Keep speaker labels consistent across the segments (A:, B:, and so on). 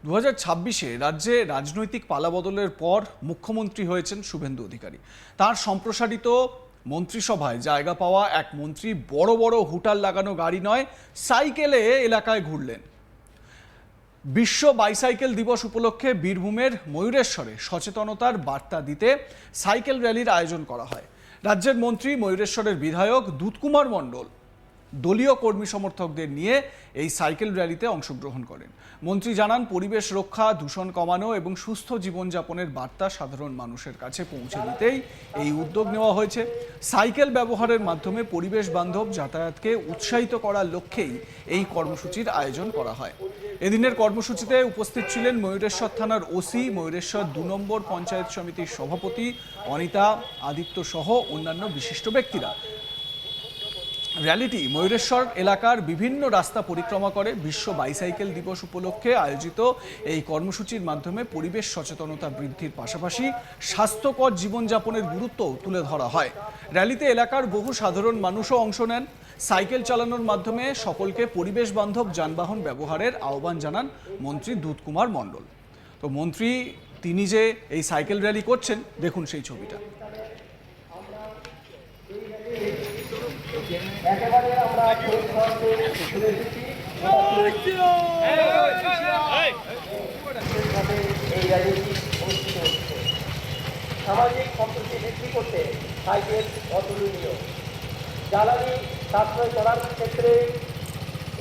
A: 2026-এ রাজ্যে রাজনৈতিক পালাবদলের পর মুখ্যমন্ত্রী হয়েছেন শুভেন্দু অধিকারী। তার সম্প্রসারিত মন্ত্রিসভায় জায়গা পাওয়া এক মন্ত্রী বড় বড় হুটার লাগানো গাড়ি নয়, সাইকেলে এলাকায় ঘুরলেন। বিশ্ব বাইসাইকেল দিবস উপলক্ষে বীরভূমের ময়ূরেশ্বরে সচেতনতার বার্তা দিতে সাইকেল র্যালির আয়োজন করা হয়। রাজ্যের মন্ত্রী ময়ূরেশ্বরের বিধায়ক দুধকুমার মণ্ডল দলীয় কর্মী সমর্থকদের নিয়ে এই সাইকেল র্যালিতে অংশগ্রহণ করেন। মন্ত্রী জানান, পরিবেশ রক্ষা, দূষণ কমানো এবং সুস্থ জীবনযাপনের বার্তা সাধারণ মানুষের কাছে পৌঁছে দিতেই এই উদ্যোগ নেওয়া হয়েছে। সাইকেল ব্যবহারের মাধ্যমে পরিবেশ বান্ধব যাতায়াতকে উৎসাহিত করার লক্ষ্যেই এই কর্মসূচির আয়োজন করা হয়। এদিনের কর্মসূচিতে উপস্থিত ছিলেন ময়ূরেশ্বর থানার ওসি, ময়ূরেশ্বর 2 নম্বর পঞ্চায়েত সমিতির সভাপতি অনিতা আদিত্য সহ অন্যান্য বিশিষ্ট ব্যক্তিরা। র্যালিটি ময়ূরেশ্বর এলাকার বিভিন্ন রাস্তা পরিক্রমা করে। বিশ্ব বাইসাইকেল দিবস উপলক্ষে আয়োজিত এই কর্মসূচির মাধ্যমে পরিবেশ সচেতনতা বৃদ্ধির পাশাপাশি স্বাস্থ্যকর জীবনযাপনের গুরুত্ব তুলে ধরা হয়। র্যালিতে এলাকার বহু সাধারণ মানুষও অংশ নেন। সাইকেল চালানোর মাধ্যমে সকলকে পরিবেশ বান্ধব যানবাহন ব্যবহারের আহ্বান জানান মন্ত্রী দুধকুমার মণ্ডল। তো মন্ত্রী তিনি যে এই সাইকেল র্যালি করছেন, দেখুন সেই ছবিটা।
B: একেবারে আমরা এই র্যালিটি অনুষ্ঠিত হচ্ছে। সামাজিক সম্পত্তি বৃদ্ধি করতে সাইকেল অতুলনীয়। জ্বালানি সাশ্রয় করার ক্ষেত্রে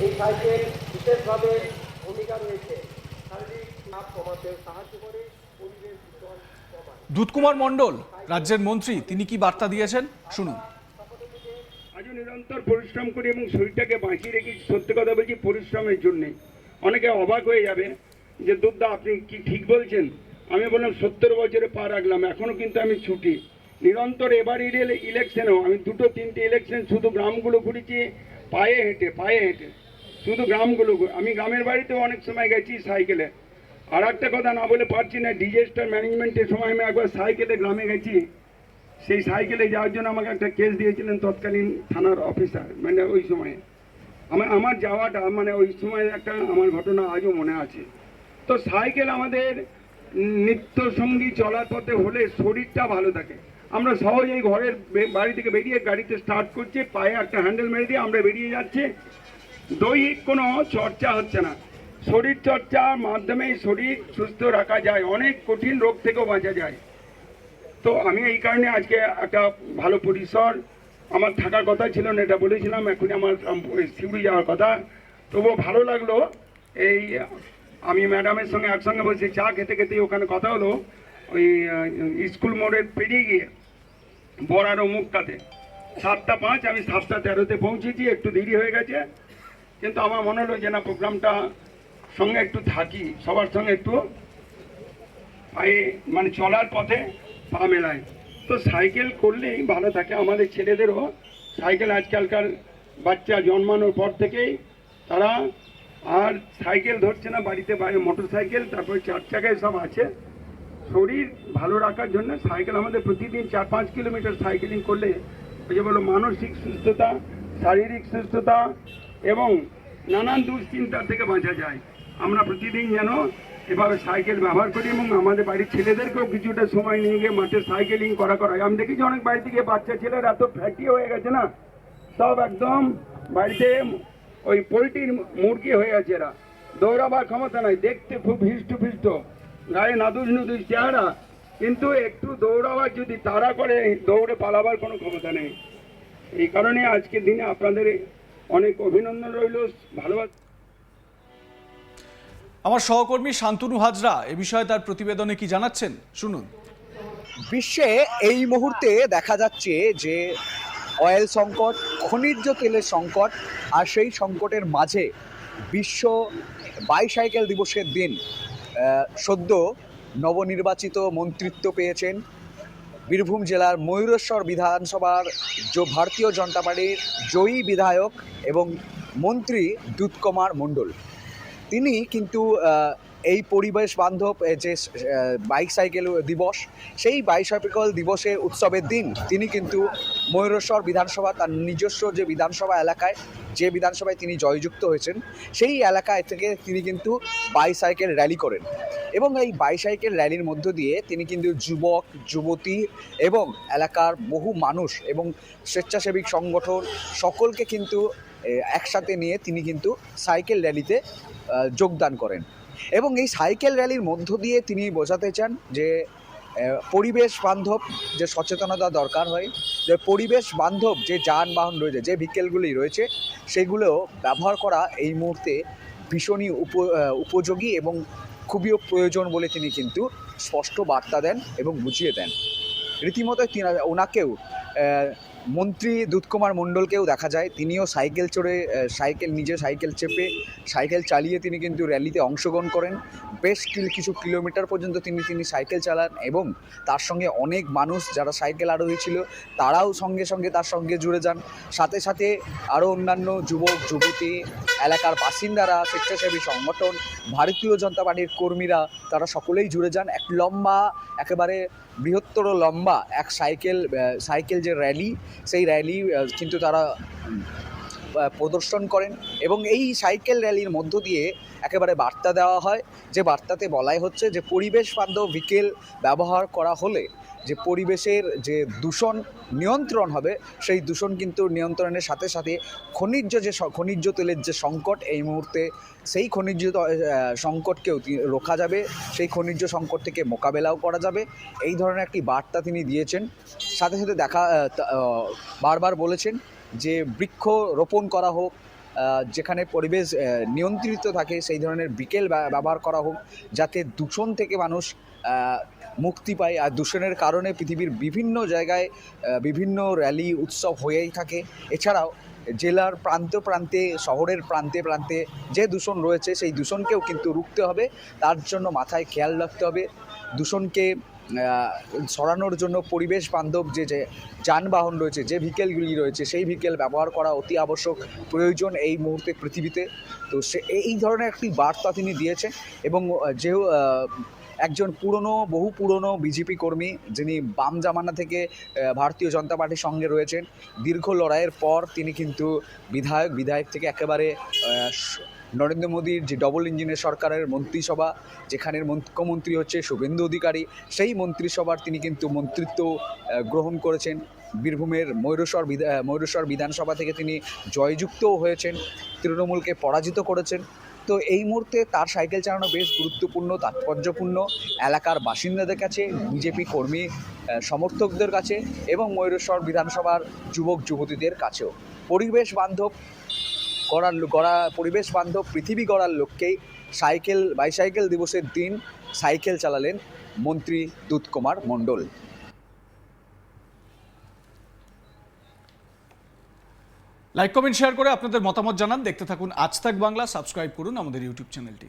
B: এই সাইকেল বিশেষভাবে ভূমিকা রয়েছে। শারীরিক চাপ কমাতে সাহায্য করে, পরিবেশ দূষণ কমায়।
A: দুধকুমার মণ্ডল রাজ্যের মন্ত্রী, তিনি কি বার্তা দিয়েছেন শুনুন।
C: আজও নিরন্তর পরিশ্রম করি এবং শরীরটাকে বাঁচিয়ে রেখেছি। সত্যি কথা বলছি, পরিশ্রমের জন্যে। অনেকে অবাক হয়ে যাবে যে দুধদা আপনি কি ঠিক বলছেন। আমি বললাম 70 বছরে পা রাখলাম, এখনও কিন্তু আমি ছুটি নিরন্তর। এবার ইলেকশনেও আমি 2-3টে ইলেকশন শুধু গ্রামগুলো ঘুরেছি, পায়ে হেঁটে শুধু গ্রামগুলো। আমি গ্রামের বাড়িতেও অনেক সময় গেছি সাইকেলে। আর একটা কথা না বলে পারছি না, ডিজাস্টার ম্যানেজমেন্টের সময় আমি একবার সাইকেলে গ্রামে গেছি। সেই সাইকেলে যাওয়ার জন্য আমাকে একটা কেস দিয়েছিলেন তৎকালীন থানার অফিসার। মানে ওই সময়ে আমার যাওয়াটা, মানে ওই সময় একটা আমার ঘটনা আজও মনে আছে। তো সাইকেল আমাদের নিত্য সঙ্গী চলার পথে হলে শরীরটা ভালো থাকে। আমরা সহজেই ঘরের বাড়ি থেকে বেরিয়ে গাড়িতে স্টার্ট করছি, পায়ে একটা হ্যান্ডেল মেরে দিয়ে আমরা বেরিয়ে যাচ্ছি। দৈহিক কোনো চর্চা হচ্ছে না। শরীর চর্চার মাধ্যমেই শরীর সুস্থ রাখা যায়, অনেক কঠিন রোগ থেকেও বাঁচা যায়। তো আমি এই কারণে আজকে একটা ভালো পরিসর আমার থাকার কথা ছিল না, এটা বলেছিলাম। এখন আমার শিউড়ি যাওয়ার কথা, তবুও ভালো লাগলো। এই আমি ম্যাডামের সঙ্গে একসঙ্গে বসে চা খেতে খেতে ওখানে কথা হলো, ওই স্কুল মোড়ে পেরিয়ে গিয়ে বড়ারও মুখটাতে 7:05, আমি 7:13-তে পৌঁছেছি। একটু দেরি হয়ে গেছে, কিন্তু আমার মনে হলো যে না, প্রোগ্রামটা সঙ্গে একটু থাকি, সবার সঙ্গে একটু পায়ে মানে চলার পথে পা মেলায়। তো সাইকেল করলেই ভালো থাকে। আমাদের ছেলেদেরও সাইকেল, আজকালকার বাচ্চা জন্মানোর পর থেকেই তারা আর সাইকেল ধরছে না, বাড়িতে মোটর সাইকেল, তারপরে 4 চাকায় সব আছে। শরীর ভালো রাখার জন্য সাইকেল আমাদের প্রতিদিন 4-5 কিলোমিটার সাইকেলিং করলে ওই যে বলো মানসিক সুস্থতা, শারীরিক সুস্থতা এবং নানান দুশ্চিন্তা থেকে বাঁচা যায়। আমরা প্রতিদিন যেন এভাবে সাইকেল ব্যবহার করি এবং আমাদের বাড়ির ছেলেদেরকেও কিছুটা সময় নিয়ে গিয়ে মাঠে সাইকেলিং করা। আমি দেখেছি অনেক বাড়ি থেকে বাচ্চা ছেলেরা এত ফ্যাটি হয়ে গেছে না, সব একদম বাড়িতে ওই পোলট্রির মুরগি হয়ে গেছে। এরা দৌড়াবার ক্ষমতা নাই, দেখতে খুব হিষ্ট গায়ে নাদুস নুদুস চেহারা, কিন্তু একটু দৌড়াবার যদি তাড়া করে, দৌড়ে পালাবার কোনো ক্ষমতা নেই। এই কারণে আজকের দিনে আপনাদের অনেক অভিনন্দন রইল, ভালোবাসা।
A: আমার সহকর্মী শান্তনু হাজরা এ বিষয়ে তার প্রতিবেদনে কি জানাচ্ছেন শুনুন।
D: বিশ্বে এই মুহূর্তে দেখা যাচ্ছে যে অয়েল সংকট, খনিজ তেলের সংকট, আর সেই সংকটের মাঝে বিশ্ব বাইসাইকেল দিবসের দিন সদ্য নবনির্বাচিত মন্ত্রিত্ব পেয়েছেন বীরভূম জেলার ময়ূরেশ্বর বিধানসভার ভারতীয় জনতা পার্টির জয়ী বিধায়ক এবং মন্ত্রী দুধকুমার মণ্ডল। তিনি কিন্তু এই পরিবেশ বান্ধব যে বাইসাইকেল দিবস, সেই বাইসাইকেল দিবসের উৎসবের দিন তিনি কিন্তু ময়ূরেশ্বর বিধানসভা, তার নিজস্ব যে বিধানসভা এলাকায়, যে বিধানসভায় তিনি জয়যুক্ত হয়েছেন, সেই এলাকায় থেকে তিনি কিন্তু বাইসাইকেল র্যালি করেন। এবং এই বাইসাইকেল র্যালির মধ্য দিয়ে তিনি কিন্তু যুবক যুবতী এবং এলাকার বহু মানুষ এবং স্বেচ্ছাসেবী সংগঠন সকলকে কিন্তু একসাথে নিয়ে তিনি কিন্তু সাইকেল র্যালিতে যোগদান করেন। এবং এই সাইকেল র্যালির মধ্য দিয়ে তিনি বোঝাতে চান যে পরিবেশ বান্ধব যে সচেতনতা দরকার হয়, যে পরিবেশ বান্ধব যে যানবাহন রয়েছে, যে ভেহিকেলগুলি রয়েছে, সেগুলো ব্যবহার করা এই মুহূর্তে ভীষণই উপযোগী এবং খুবই প্রয়োজন বলে তিনি কিন্তু স্পষ্ট বার্তা দেন এবং বুঝিয়ে দেন। রীতিমতো ওনাকেও মন্ত্রী দুধকুমার মণ্ডলকেও দেখা যায়, তিনিও সাইকেল চড়ে নিজে সাইকেল চেপে সাইকেল চালিয়ে তিনি কিন্তু র্যালিতে অংশগ্রহণ করেন। বেশ কিছু কিলোমিটার পর্যন্ত তিনি সাইকেল চালান এবং তার সঙ্গে অনেক মানুষ যারা সাইকেল আরোহী ছিল তারাও সঙ্গে সঙ্গে তার সঙ্গে জুড়ে যান। সাথে সাথে আরও অন্যান্য যুবক যুবতী, এলাকার বাসিন্দারা, স্বেচ্ছাসেবী সংগঠন, ভারতীয় জনতা পার্টির কর্মীরা, তারা সকলেই জুড়ে যান। এক লম্বা, একেবারে বৃহত্তর লম্বা এক সাইকেল যে র্যালি, সেই র্যালি কিন্তু তারা প্রদর্শন করেন। এবং এই সাইকেল র্যালির মধ্য দিয়ে একেবারে বার্তা দেওয়া হয়, যে বার্তাতে বলাই হচ্ছে যে পরিবেশ বান্ধব ভেহিকেল ব্যবহার করা হলে যে পরিবেশের যে দূষণ নিয়ন্ত্রণ হবে, সেই দূষণ কিন্তু নিয়ন্ত্রণের সাথে সাথে খনিজ তেলের যে সংকট এই মুহূর্তে, সেই খনিজ সংকটকেও রোখা যাবে, সেই খনিজ সংকট থেকে মোকাবেলাও করা যাবে। এই ধরনের একটি বার্তা তিনি দিয়েছেন। সাথে সাথে বারবার বলেছেন যে বৃক্ষ রোপণ করা হোক, যেখানে পরিবেশ নিয়ন্ত্রিত থাকে সেই ধরনের বিকেল ব্যবহার করা হোক, যাতে দূষণ থেকে মানুষ মুক্তি পায়। আর দূষণের কারণে পৃথিবীর বিভিন্ন জায়গায় বিভিন্ন র্যালি উৎসব হয়েই থাকে। এছাড়াও জেলার প্রান্তে শহরের প্রান্তে যে দূষণ রয়েছে, সেই দূষণকেও কিন্তু রুখতে হবে। তার জন্য মাথায় খেয়াল রাখতে হবে, দূষণকে সরানোর জন্য পরিবেশ বান্ধব যে যানবাহন রয়েছে, যে ভেহিকেলগুলি রয়েছে, সেই ভেহিকেল ব্যবহার করা অতি আবশ্যক, প্রয়োজন এই মুহূর্তে পৃথিবীতে। তো এই ধরনের একটি বার্তা তিনি দিয়েছেন। এবং একজন বহু পুরনো বিজেপি কর্মী, যিনি বাম জামানা থেকে ভারতীয় জনতা পার্টির সঙ্গে রয়েছেন, দীর্ঘ লড়াইয়ের পর তিনি কিন্তু বিধায়ক থেকে একেবারে নরেন্দ্র মোদীর যে ডবল ইঞ্জিনের সরকারের মন্ত্রিসভা, যেখানের মুখ্যমন্ত্রী হচ্ছে শুভেন্দু অধিকারী, সেই মন্ত্রিসভার তিনি কিন্তু মন্ত্রিত্ব গ্রহণ করেছেন। বীরভূমের ময়ূরেশ্বর বিধানসভা থেকে তিনি জয়যুক্তও হয়েছেন, তৃণমূলকে পরাজিত করেছেন। তো এই মুহূর্তে তার সাইকেল চালানো বেশ গুরুত্বপূর্ণ, তাৎপর্যপূর্ণ এলাকার বাসিন্দাদের কাছে, বিজেপি কর্মী সমর্থকদের কাছে এবং ময়ূরেশ্বর বিধানসভার যুবক যুবতীদের কাছেও। পরিবেশ বান্ধব পৃথিবী গড়ার লক্ষ্যেই বাইসাইকেল দিবসের দিন সাইকেল চালালেন মন্ত্রী দুধকুমার মণ্ডল।
A: লাইক কমেন্ট শেয়ার করে আপনাদের মতামত জানান। দেখতে থাকুন আজ তাক বাংলা, সাবস্ক্রাইব করুন আমাদের ইউটিউব চ্যানেলটি।